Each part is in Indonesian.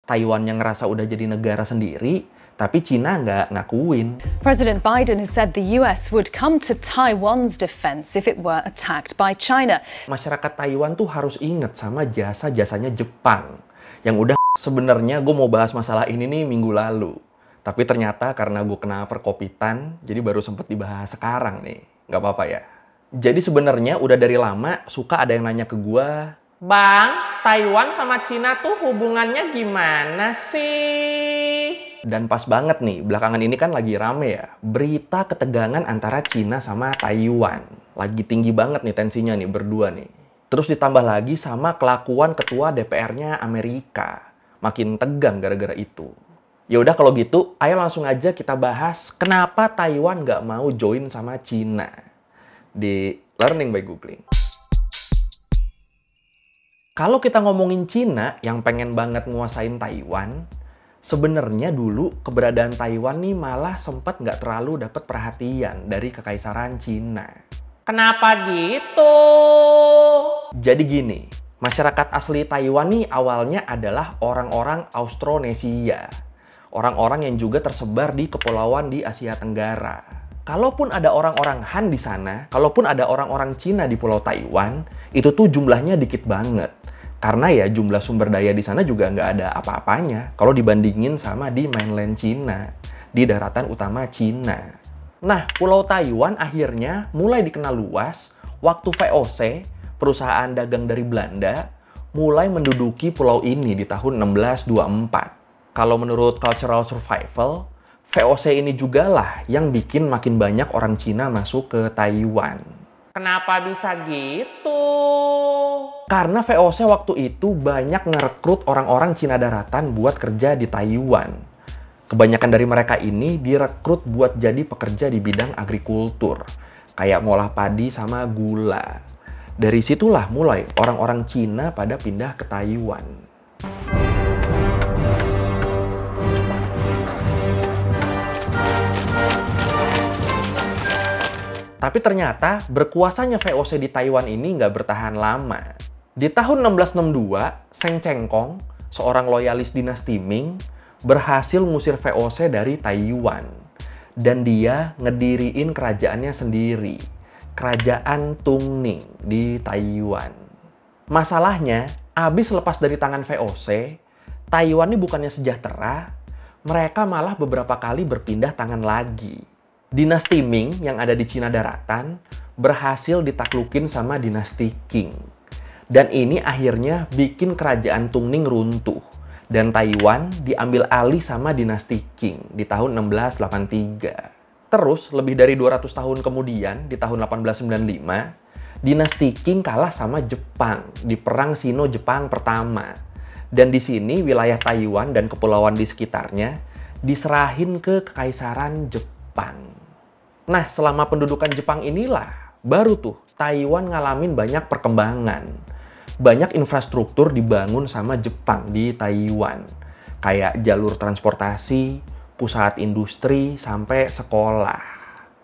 Taiwan yang ngerasa udah jadi negara sendiri, tapi Cina nggak ngakuin. President Biden has said the US would come to Taiwan's defense if it were attacked by China. Masyarakat Taiwan tuh harus inget sama jasa-jasanya Jepang. Yang udah sebenarnya gue mau bahas masalah ini nih minggu lalu. Tapi ternyata karena gue kena perkopitan, jadi baru sempet dibahas sekarang nih. Nggak apa-apa ya. Jadi sebenarnya udah dari lama suka ada yang nanya ke gue, Bang, Taiwan sama Cina tuh hubungannya gimana sih? Dan pas banget nih, belakangan ini kan lagi rame ya, berita ketegangan antara Cina sama Taiwan. Lagi tinggi banget nih tensinya nih, berdua nih. Terus ditambah lagi sama kelakuan ketua DPR-nya Amerika. Makin tegang gara-gara itu. Ya udah kalau gitu, ayo langsung aja kita bahas kenapa Taiwan nggak mau join sama Cina. Di Learning by Googling. Kalau kita ngomongin Cina yang pengen banget nguasain Taiwan, sebenarnya dulu keberadaan Taiwan nih malah sempat nggak terlalu dapat perhatian dari kekaisaran Cina. Kenapa gitu? Jadi gini, masyarakat asli Taiwan nih awalnya adalah orang-orang Austronesia. Orang-orang yang juga tersebar di kepulauan di Asia Tenggara. Kalaupun ada orang-orang Han di sana, kalaupun ada orang-orang Cina di Pulau Taiwan, itu tuh jumlahnya dikit banget. Karena ya jumlah sumber daya di sana juga nggak ada apa-apanya kalau dibandingin sama di mainland Cina, di daratan utama Cina. Nah, Pulau Taiwan akhirnya mulai dikenal luas waktu VOC, perusahaan dagang dari Belanda, mulai menduduki pulau ini di tahun 1624. Kalau menurut Cultural Survival, VOC ini juga lah yang bikin makin banyak orang Cina masuk ke Taiwan. Kenapa bisa gitu? Karena VOC waktu itu banyak ngerekrut orang-orang Cina daratan buat kerja di Taiwan. Kebanyakan dari mereka ini direkrut buat jadi pekerja di bidang agrikultur, kayak ngolah padi sama gula. Dari situlah mulai orang-orang Cina pada pindah ke Taiwan. Tapi ternyata berkuasanya VOC di Taiwan ini nggak bertahan lama. Di tahun 1662, Seng Cengkong, seorang loyalis dinasti Ming, berhasil ngusir VOC dari Taiwan. Dan dia ngediriin kerajaannya sendiri, Kerajaan Tungning di Taiwan. Masalahnya, abis lepas dari tangan VOC, Taiwan ini bukannya sejahtera, mereka malah beberapa kali berpindah tangan lagi. Dinasti Ming yang ada di Cina daratan berhasil ditaklukin sama dinasti Qing. Dan ini akhirnya bikin kerajaan Tungning runtuh. Dan Taiwan diambil alih sama dinasti Qing di tahun 1683. Terus, lebih dari 200 tahun kemudian, di tahun 1895, dinasti Qing kalah sama Jepang di Perang Sino-Jepang pertama. Dan di sini wilayah Taiwan dan kepulauan di sekitarnya diserahin ke Kekaisaran Jepang. Nah, selama pendudukan Jepang inilah, baru tuh Taiwan ngalamin banyak perkembangan. Banyak infrastruktur dibangun sama Jepang di Taiwan. Kayak jalur transportasi, pusat industri, sampai sekolah.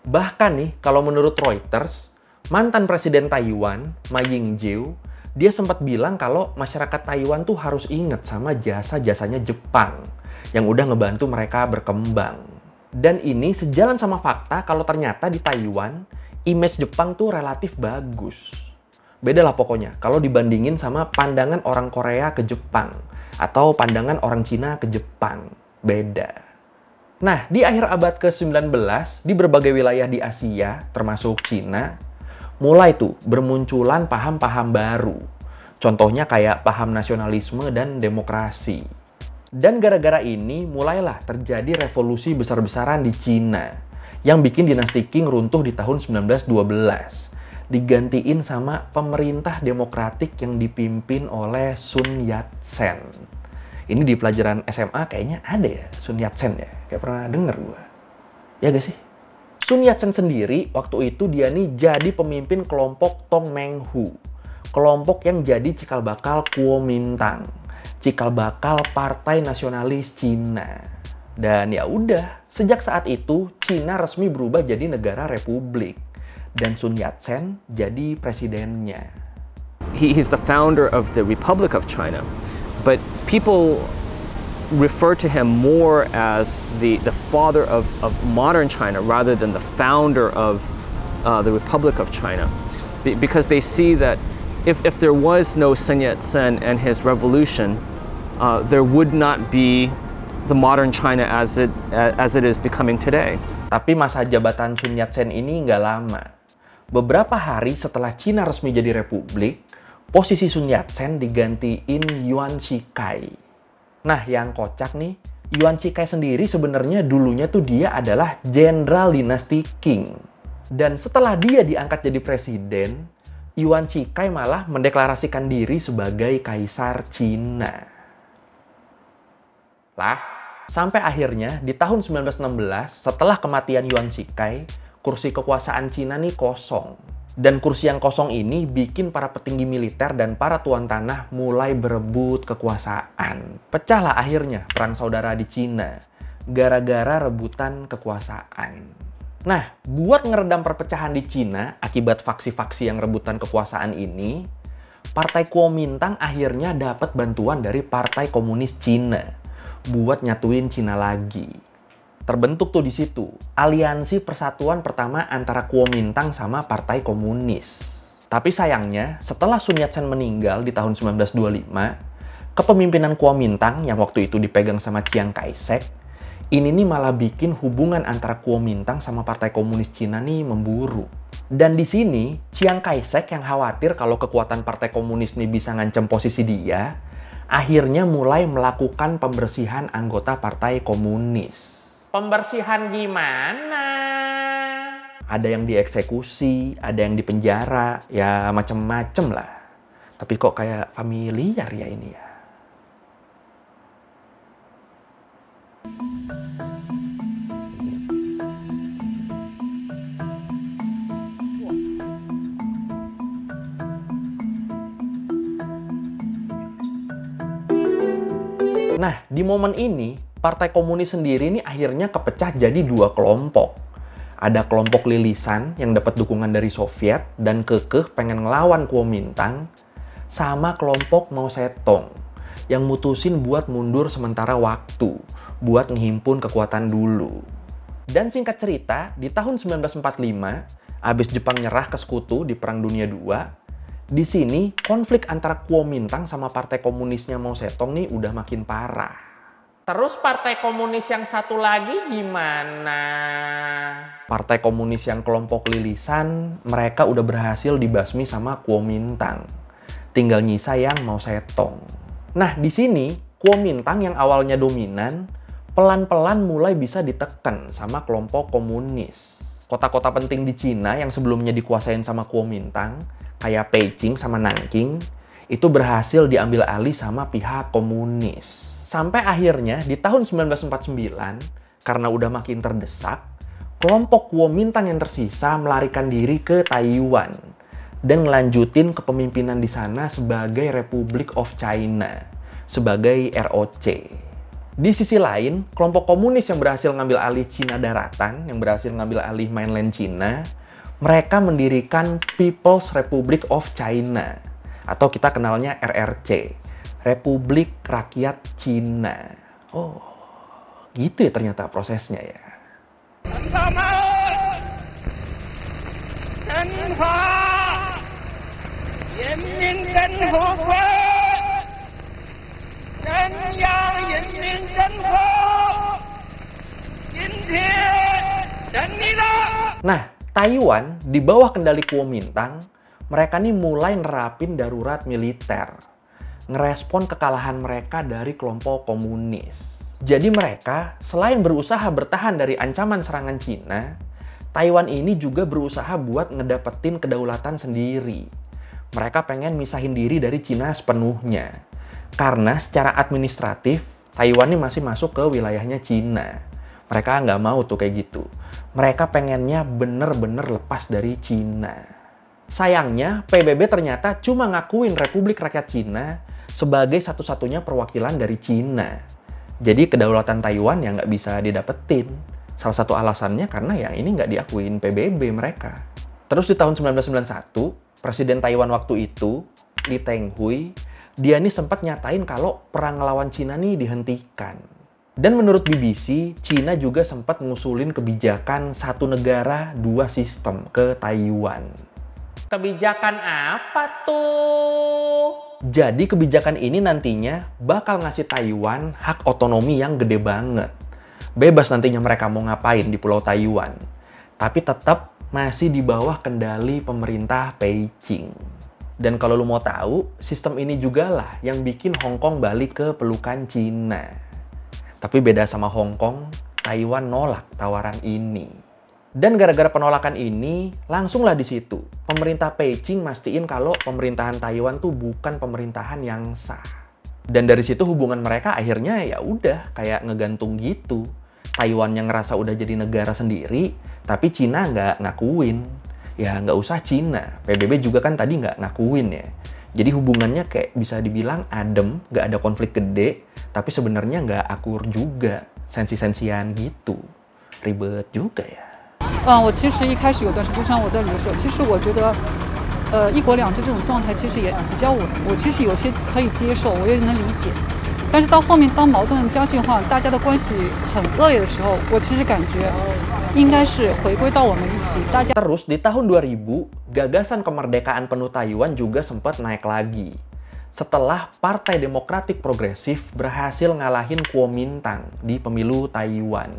Bahkan nih, kalau menurut Reuters, mantan Presiden Taiwan, Ma Ying-jeou, dia sempat bilang kalau masyarakat Taiwan tuh harus inget sama jasa-jasanya Jepang yang udah ngebantu mereka berkembang. Dan ini sejalan sama fakta kalau ternyata di Taiwan, image Jepang tuh relatif bagus. Beda lah pokoknya kalau dibandingin sama pandangan orang Korea ke Jepang atau pandangan orang Cina ke Jepang. Beda. Nah, di akhir abad ke-19, di berbagai wilayah di Asia, termasuk Cina, mulai tuh bermunculan paham-paham baru. Contohnya kayak paham nasionalisme dan demokrasi. Dan gara-gara ini mulailah terjadi revolusi besar-besaran di Cina yang bikin dinasti Qing runtuh di tahun 1912. Digantiin sama pemerintah demokratik yang dipimpin oleh Sun Yat-sen. Ini di pelajaran SMA kayaknya ada ya, Sun Yat-sen ya. Kayak pernah denger gue. Ya gak sih? Sun Yat-sen sendiri waktu itu dia nih jadi pemimpin kelompok Tongmenghu. Kelompok yang jadi cikal bakal Kuomintang. Cikal bakal Partai Nasionalis Cina. Dan ya udah, sejak saat itu Cina resmi berubah jadi negara republik dan Sun Yat-sen jadi presidennya. He's the founder of the Republic of China, but people refer to him more as the father of modern China rather than the founder of the Republic of China, because they see that if there was no Sun Yat-sen and his revolution, there would not be the modern China as it is becoming today. Tapi masa jabatan Sun Yat-sen ini nggak lama. Beberapa hari setelah Cina resmi jadi republik, posisi Sun Yat-sen digantiin Yuan Shikai. Nah, yang kocak nih, Yuan Shikai sendiri sebenarnya dulunya tuh dia adalah jenderal dinasti Qing. Dan setelah dia diangkat jadi presiden, Yuan Shikai malah mendeklarasikan diri sebagai kaisar Cina. Lah, sampai akhirnya di tahun 1916, setelah kematian Yuan Shikai, kursi kekuasaan Cina nih kosong. Dan kursi yang kosong ini bikin para petinggi militer dan para tuan tanah mulai berebut kekuasaan. Pecahlah akhirnya perang saudara di Cina, gara-gara rebutan kekuasaan. Nah, buat ngeredam perpecahan di Cina akibat faksi-faksi yang rebutan kekuasaan ini, Partai Kuomintang akhirnya dapat bantuan dari Partai Komunis Cina buat nyatuin Cina lagi. Terbentuk tuh di situ aliansi persatuan pertama antara Kuomintang sama Partai Komunis. Tapi sayangnya, setelah Sun Yat-sen meninggal di tahun 1925, kepemimpinan Kuomintang yang waktu itu dipegang sama Chiang Kai-shek, ini nih malah bikin hubungan antara Kuomintang sama Partai Komunis Cina nih memburuk. Dan di sini, Chiang Kai-shek yang khawatir kalau kekuatan Partai Komunis nih bisa ngancem posisi dia, akhirnya mulai melakukan pembersihan anggota Partai Komunis. Pembersihan gimana? Ada yang dieksekusi, ada yang dipenjara, ya macem-macem lah. Tapi kok kayak familiar ya ini ya. Nah, di momen ini, Partai Komunis sendiri ini akhirnya kepecah jadi dua kelompok. Ada kelompok lilisan yang dapat dukungan dari Soviet dan kekeh pengen ngelawan Kuomintang, sama kelompok Mao Zedong yang mutusin buat mundur sementara waktu, buat ngehimpun kekuatan dulu. Dan singkat cerita, di tahun 1945, abis Jepang nyerah ke sekutu di Perang Dunia II, di sini, konflik antara Kuomintang sama Partai Komunisnya Mao Zedong nih udah makin parah. Terus Partai Komunis yang satu lagi gimana? Partai Komunis yang kelompok lilisan, mereka udah berhasil dibasmi sama Kuomintang. Tinggal nyisa yang Mao Zedong. Nah, di sini, Kuomintang yang awalnya dominan, pelan-pelan mulai bisa ditekan sama kelompok komunis. Kota-kota penting di Cina yang sebelumnya dikuasain sama Kuomintang, kayak Beijing sama Nanking, itu berhasil diambil alih sama pihak komunis. Sampai akhirnya di tahun 1949, karena udah makin terdesak, kelompok Kuomintang yang tersisa melarikan diri ke Taiwan dan ngelanjutin kepemimpinan di sana sebagai Republic of China, sebagai ROC. Di sisi lain, kelompok komunis yang berhasil ngambil alih Cina daratan, yang berhasil ngambil alih mainland China, mereka mendirikan People's Republic of China, atau kita kenalnya RRC, Republik Rakyat Cina. Oh, gitu ya ternyata prosesnya ya. Nah, Taiwan di bawah kendali Kuomintang, mereka nih mulai nerapin darurat militer, ngerespon kekalahan mereka dari kelompok komunis. Jadi mereka selain berusaha bertahan dari ancaman serangan Cina, Taiwan ini juga berusaha buat ngedapetin kedaulatan sendiri. Mereka pengen misahin diri dari Cina sepenuhnya. Karena secara administratif, Taiwan ini masih masuk ke wilayahnya Cina. Mereka nggak mau tuh kayak gitu. Mereka pengennya bener-bener lepas dari Cina. Sayangnya, PBB ternyata cuma ngakuin Republik Rakyat Cina sebagai satu-satunya perwakilan dari Cina. Jadi kedaulatan Taiwan yang nggak bisa didapetin. Salah satu alasannya karena ya ini nggak diakuin PBB mereka. Terus di tahun 1991, Presiden Taiwan waktu itu, Lee Teng-hui, dia nih sempat nyatain kalau perang lawan Cina nih dihentikan. Dan menurut BBC, Cina juga sempat ngusulin kebijakan satu negara, dua sistem ke Taiwan. Kebijakan apa tuh? Jadi kebijakan ini nantinya bakal ngasih Taiwan hak otonomi yang gede banget. Bebas nantinya mereka mau ngapain di Pulau Taiwan. Tapi tetap masih di bawah kendali pemerintah Beijing. Dan kalau lu mau tahu, sistem ini juga lah yang bikin Hong Kong balik ke pelukan Cina. Tapi beda sama Hong Kong, Taiwan nolak tawaran ini. Dan gara-gara penolakan ini, langsunglah di situ pemerintah Beijing mastiin kalau pemerintahan Taiwan tuh bukan pemerintahan yang sah. Dan dari situ hubungan mereka akhirnya ya udah kayak ngegantung gitu. Taiwan yang ngerasa udah jadi negara sendiri, tapi Cina nggak ngakuin. Ya nggak usah Cina, PBB juga kan tadi nggak ngakuin ya. Jadi hubungannya kayak bisa dibilang adem, nggak ada konflik gede, tapi sebenarnya nggak akur juga, sensi-sensian gitu. Ribet juga ya. 我其实一开始有段时间，就像我在旅游时候，其实我觉得，一国两制这种状态其实也比较稳，我其实有些可以接受，我也能理解。但是到后面，当矛盾加剧化，大家的关系很恶劣的时候，我其实感觉应该是回归到我们一起，大家。 Terus di tahun 2000, gagasan kemerdekaan penuh Taiwan juga sempat naik lagi. Setelah Partai Demokratik Progresif berhasil ngalahin Kuomintang di pemilu Taiwan.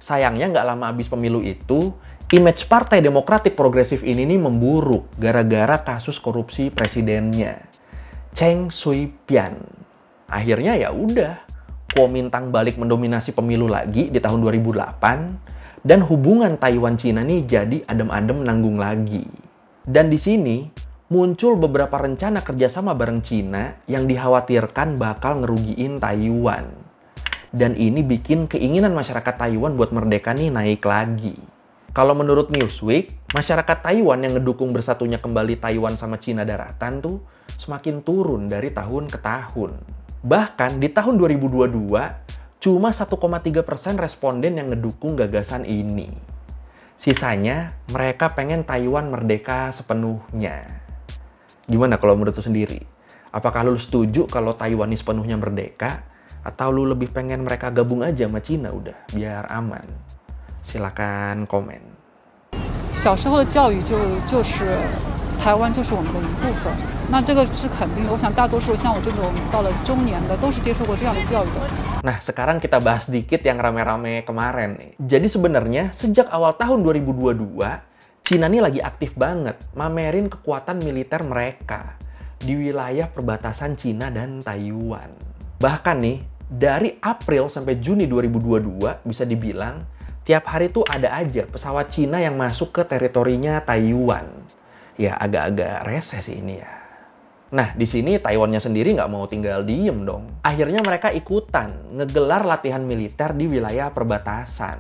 Sayangnya nggak lama habis pemilu itu, image Partai Demokratik Progresif ini nih memburuk gara-gara kasus korupsi presidennya, Cheng Shui-bian. Akhirnya ya udah, Kuomintang balik mendominasi pemilu lagi di tahun 2008, dan hubungan Taiwan-Cina nih jadi adem-adem nanggung lagi. Dan di sini muncul beberapa rencana kerjasama bareng Cina yang dikhawatirkan bakal ngerugiin Taiwan. Dan ini bikin keinginan masyarakat Taiwan buat merdeka nih naik lagi. Kalau menurut Newsweek, masyarakat Taiwan yang ngedukung bersatunya kembali Taiwan sama Cina daratan tuh semakin turun dari tahun ke tahun. Bahkan di tahun 2022, cuma 1,3% responden yang ngedukung gagasan ini. Sisanya, mereka pengen Taiwan merdeka sepenuhnya. Gimana kalau menurut lu sendiri? Apakah lu setuju kalau Taiwan ini sepenuhnya merdeka? Atau lu lebih pengen mereka gabung aja sama Cina udah, biar aman? Silakan komen. 小时候的教育就是台湾就是我们的一部分，那这个是肯定的。我想大多数像我这种到了中年的，都是接受过这样的教育的。 Nah, sekarang kita bahas dikit yang rame-rame kemarin nih. Jadi sebenarnya sejak awal tahun 2022, Cina nih lagi aktif banget mamerin kekuatan militer mereka di wilayah perbatasan Cina dan Taiwan. Bahkan nih, dari April sampai Juni 2022 bisa dibilang tiap hari tuh ada aja pesawat Cina yang masuk ke teritorinya Taiwan. Ya agak-agak rese sih ini ya. Nah, di sini Taiwannya sendiri nggak mau tinggal diem dong. Akhirnya mereka ikutan ngegelar latihan militer di wilayah perbatasan.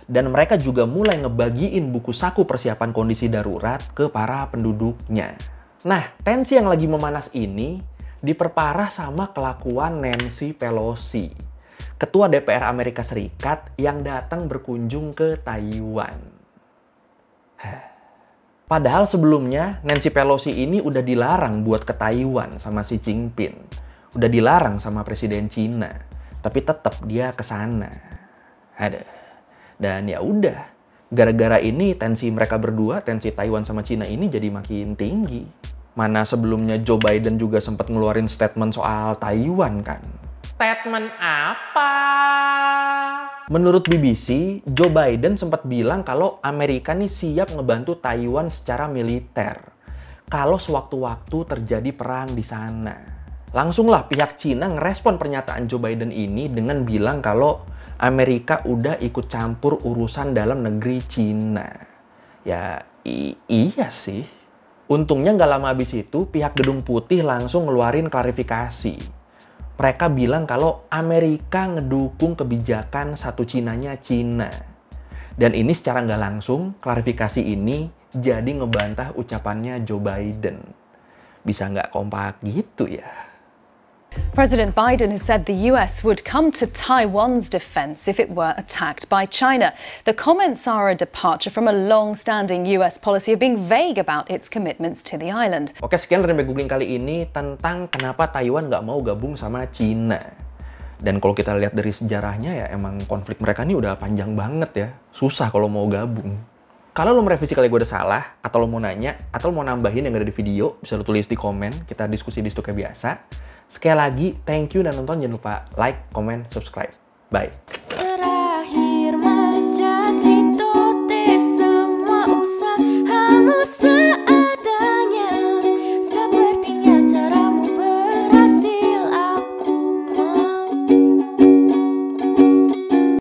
Dan mereka juga mulai ngebagiin buku saku persiapan kondisi darurat ke para penduduknya. Nah, tensi yang lagi memanas ini diperparah sama kelakuan Nancy Pelosi, Ketua DPR Amerika Serikat yang datang berkunjung ke Taiwan. Padahal sebelumnya Nancy Pelosi ini udah dilarang buat ke Taiwan sama Xi Jinping. Udah dilarang sama Presiden Cina. Tapi tetap dia ke sana. Dan ya udah, gara-gara ini tensi mereka berdua, tensi Taiwan sama Cina ini jadi makin tinggi. Mana sebelumnya Joe Biden juga sempat ngeluarin statement soal Taiwan kan. Statement apa? Menurut BBC, Joe Biden sempat bilang kalau Amerika nih siap ngebantu Taiwan secara militer kalau sewaktu-waktu terjadi perang di sana. Langsunglah pihak Cina ngerespon pernyataan Joe Biden ini dengan bilang kalau Amerika udah ikut campur urusan dalam negeri Cina. Ya iya sih. Untungnya nggak lama habis itu pihak Gedung Putih langsung ngeluarin klarifikasi. Mereka bilang kalau Amerika ngedukung kebijakan satu Cinanya Cina. Dan ini secara nggak langsung, klarifikasi ini jadi ngebantah ucapannya Joe Biden. Bisa nggak kompak gitu ya? President Biden has said the US would come to Taiwan's defense if it were attacked by China. The comments are a departure from a long-standing US policy of being vague about its commitments to the island. Oke, sekian dari Googling kali ini tentang kenapa Taiwan nggak mau gabung sama Cina. Dan kalau kita lihat dari sejarahnya ya emang konflik mereka ini udah panjang banget ya. Susah kalau mau gabung. Kalau lo merevisi kali gue udah salah, atau lo mau nanya, atau lo mau nambahin yang ada di video, bisa lo tulis di komen, kita diskusi di situ kayak biasa. Sekali lagi, thank you dan nonton, jangan lupa like, comment, subscribe. Bye. Terakhir menjadi semua usaha